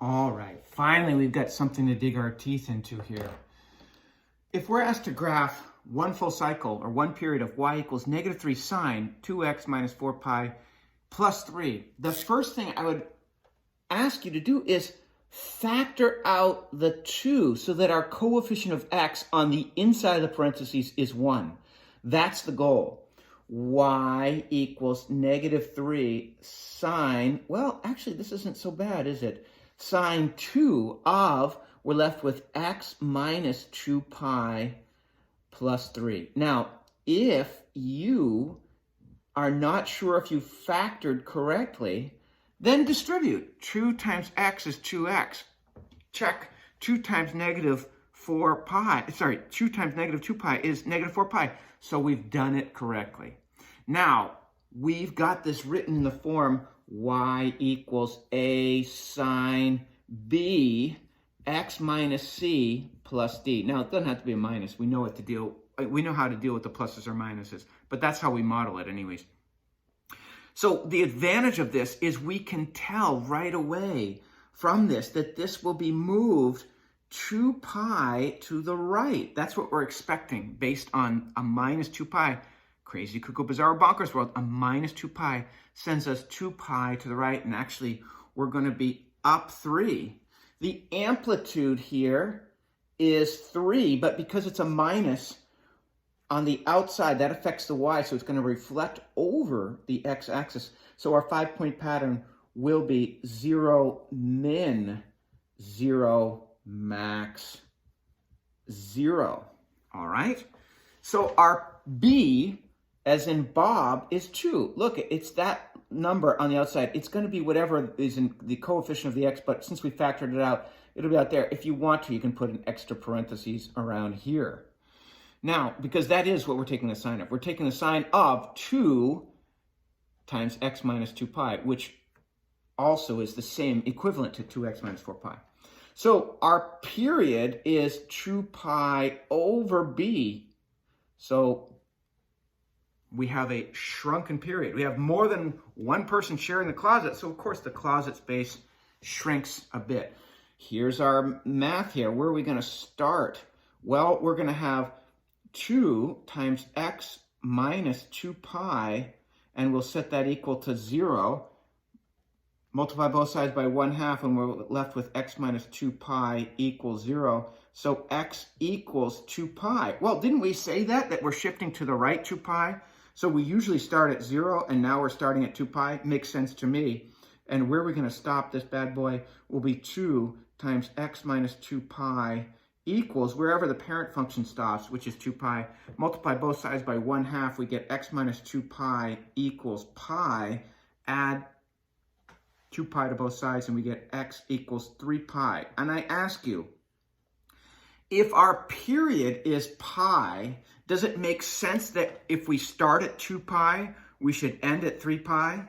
All right, finally we've got something to dig our teeth into here. If we're asked to graph one full cycle or one period of y equals negative 3 sine 2x minus 4 pi plus 3, the first thing I would ask you to do is factor out the 2 so that our coefficient of x on the inside of the parentheses is 1. That's the goal. Y equals negative 3 sine, well, actually, this isn't so bad, is it? Sine 2 of, we're left with x minus 2 pi plus 3. Now, if you are not sure if you factored correctly, then distribute. 2 times x is 2x. Check. 2 times negative 4 pi, 2 times negative 2 pi is negative 4 pi. So we've done it correctly. Now, we've got this written in the form y equals a sine b x minus c plus d. Now, it doesn't have to be a minus. We know how to deal with the pluses or minuses, but that's how we model it anyways. So the advantage of this is we can tell right away from this that this will be moved 2 pi to the right. That's what we're expecting based on a minus 2 pi. Crazy, cuckoo, bizarre, bonkers world. A minus 2 pi sends us 2 pi to the right, and actually we're going to be up 3. The amplitude here is 3, but because it's a minus on the outside, that affects the y, so it's going to reflect over the x-axis. So our 5-point pattern will be 0, min, 0, max, 0. All right? So our b, as in Bob, is 2. Look, it's that number on the outside. It's going to be whatever is in the coefficient of the x, but since we factored it out, it'll be out there. If you want to, you can put an extra parentheses around here. Now, because that is what we're taking the sine of. We're taking the sine of 2 times x minus 2 pi, which also is the same equivalent to 2x minus 4 pi. So our period is 2 pi over b. So we have a shrunken period. We have more than one person sharing the closet, so of course the closet space shrinks a bit. Here's our math here. Where are we going to start? Well, we're going to have 2 times x minus 2 pi, and we'll set that equal to 0. Multiply both sides by 1/2, and we're left with x minus 2 pi equals 0. So x equals 2 pi. Well, didn't we say that we're shifting to the right 2 pi? So we usually start at 0, and now we're starting at 2 pi. Makes sense to me. And where we're going to stop this bad boy will be 2 times x minus 2 pi equals wherever the parent function stops, which is 2 pi. Multiply both sides by 1/2, we get x minus 2 pi equals pi. Add 2 pi to both sides, and we get x equals 3 pi. And I ask you, if our period is pi, does it make sense that if we start at 2 pi, we should end at 3 pi?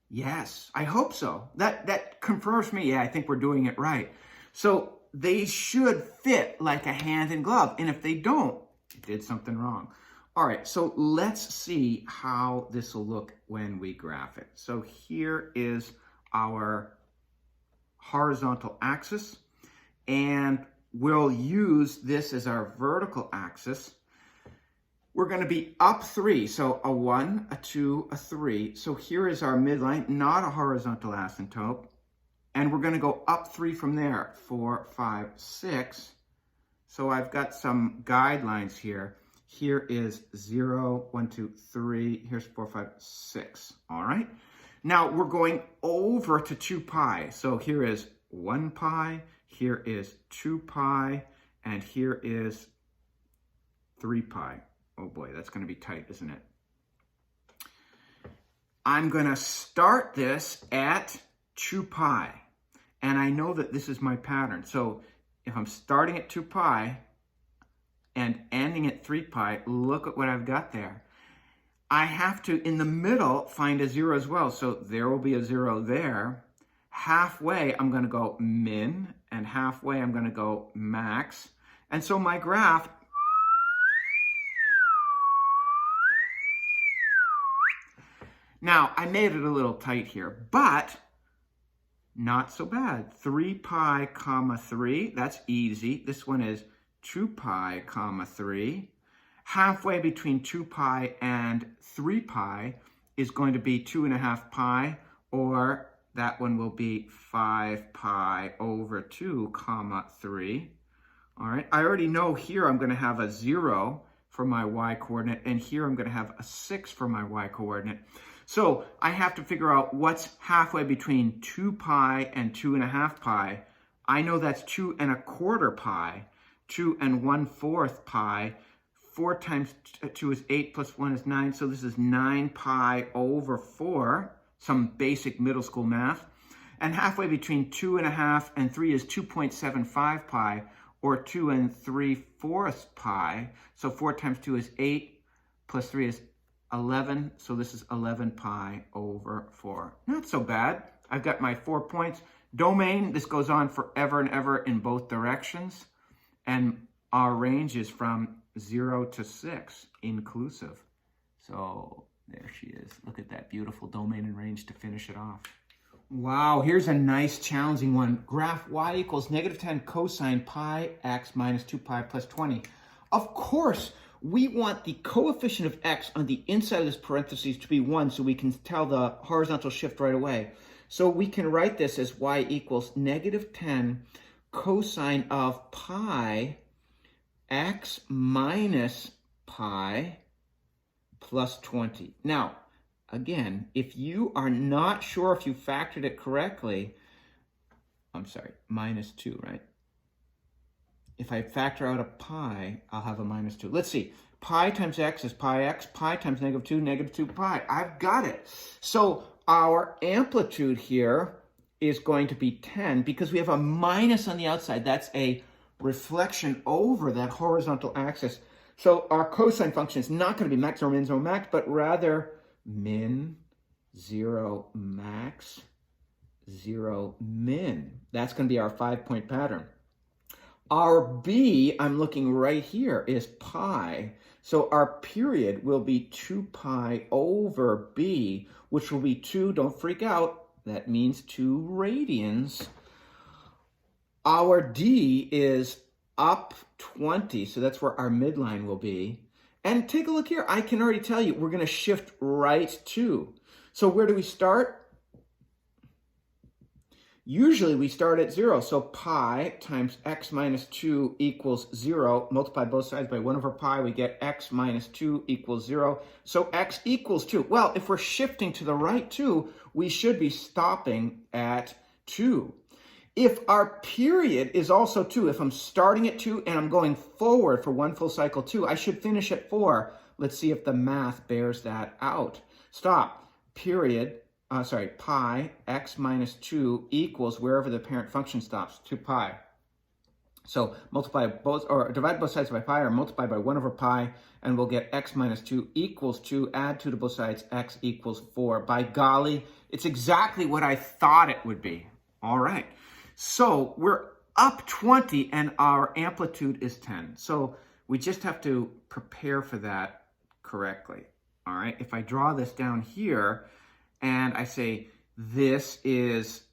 Yes, I hope so. That confirms me, yeah, I think we're doing it right. So they should fit like a hand in glove. And if they don't, you did something wrong. All right, so let's see how this will look when we graph it. So here is our horizontal axis, and we'll use this as our vertical axis. We're going to be up 3, so a 1, a 2, a 3. So here is our midline, not a horizontal asymptote. And we're going to go up 3 from there, 4, 5, 6. So I've got some guidelines here. Here is 0, 1, 2, 3. Here's 4, 5, 6. All right. Now we're going over to 2 pi. So here is 1 pi. Here is 2 pi. And here is 3 pi. Oh boy, that's going to be tight, isn't it? I'm going to start this at 2 pi. And I know that this is my pattern. So if I'm starting at 2 pi and ending at 3 pi, look at what I've got there. I have to, in the middle, find a 0 as well. So there will be a 0 there. Halfway, I'm going to go min, and halfway, I'm going to go max. And so my graph now, I made it a little tight here, but Not so bad. 3 pi comma 3, that's easy. This one is 2 pi comma 3. Halfway between 2 pi and 3 pi is going to be 2.5 pi, or that one will be 5 pi over 2 comma 3. All right, I already know here I'm going to have a 0 for my y-coordinate, and here I'm going to have a 6 for my y-coordinate. So I have to figure out what's halfway between 2 pi and 2.5 pi. I know that's 2.25 pi, 2 1/4 pi. 4 times 2 is 8 plus 1 is 9. So this is 9 pi over 4, some basic middle school math. And halfway between 2.5 and 3 is 2.75 pi, or 2 3/4 pi. So 4 times 2 is 8, plus 3 is 11. So this is 11 pi over 4. Not so bad. I've got my 4 points. Domain, this goes on forever and ever in both directions. And our range is from 0 to 6 inclusive. So there she is. Look at that beautiful domain and range to finish it off. Wow, here's a nice challenging one. Graph y equals -10 cosine pi x minus 2 pi plus 20. Of course, we want the coefficient of x on the inside of this parentheses to be 1 so we can tell the horizontal shift right away. So we can write this as y equals -10 cosine of pi x minus pi plus 20. Now, again, if you are not sure if you factored it correctly, I'm sorry, -2, right? If I factor out a pi, I'll have a -2. Let's see. Pi times x is pi x. Pi times -2 pi. I've got it. So our amplitude here is going to be 10 because we have a minus on the outside. That's a reflection over that horizontal axis. So our cosine function is not going to be max or min 0 max, but rather min 0 max 0 min. That's going to be our 5-point pattern. Our b, I'm looking right here, is pi. So our period will be 2 pi over b, which will be 2, don't freak out, that means 2 radians. Our d is up 20, so that's where our midline will be. And take a look here. I can already tell you we're going to shift right to. So where do we start? Usually we start at 0. So pi times x minus 2 equals 0. Multiply both sides by 1/pi. We get x minus 2 equals 0. So x equals 2. Well, if we're shifting to the right 2, we should be stopping at 2. If our period is also 2, if I'm starting at 2 and I'm going forward for 1 full cycle 2, I should finish at 4. Let's see if the math bears that out. Stop. Period. Pi x minus 2 equals wherever the parent function stops, 2 pi. So multiply both, or divide both sides by pi, or multiply by 1/pi, and we'll get x minus 2 equals 2. Add 2 to both sides, x equals 4. By golly, it's exactly what I thought it would be. All right. So we're up 20 and our amplitude is 10. So we just have to prepare for that correctly. All right. If I draw this down here and I say this is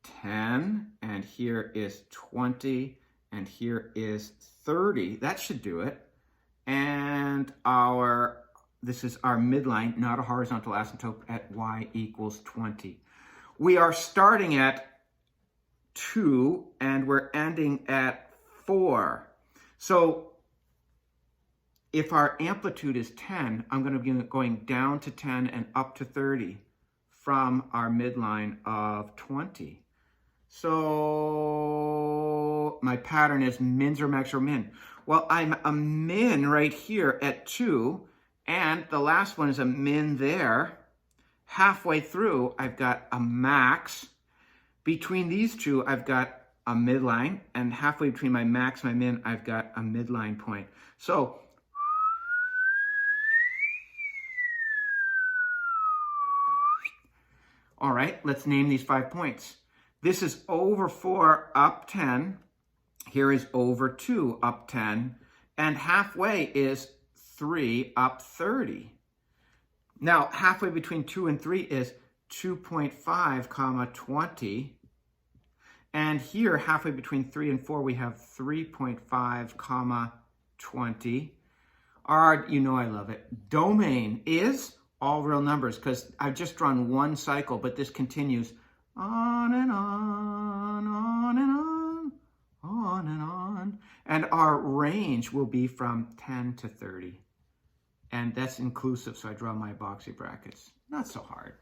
10 and here is 20 and here is 30, that should do it. And this is our midline, not a horizontal asymptote, at y equals 20. We are starting at 2 and we're ending at 4. So if our amplitude is 10, I'm going to be going down to 10 and up to 30 from our midline of 20. So my pattern is min or max or min. Well, I'm a min right here at 2, and the last one is a min there. Halfway through, I've got a max. Between these two, I've got a midline, and halfway between my max and my min, I've got a midline point. So all right, let's name these 5 points. This is over 4 up 10. Here is over 2 up 10. And halfway is 3 up 30. Now, halfway between 2 and 3 is 2.5 comma 20. And here, halfway between 3 and 4, we have 3.5 comma 20. Our, you know I love it, domain is all real numbers, because I've just drawn one cycle, but this continues on and on, on and on, on and on. And our range will be from 10 to 30. And that's inclusive, so I draw my boxy brackets. Not so hard.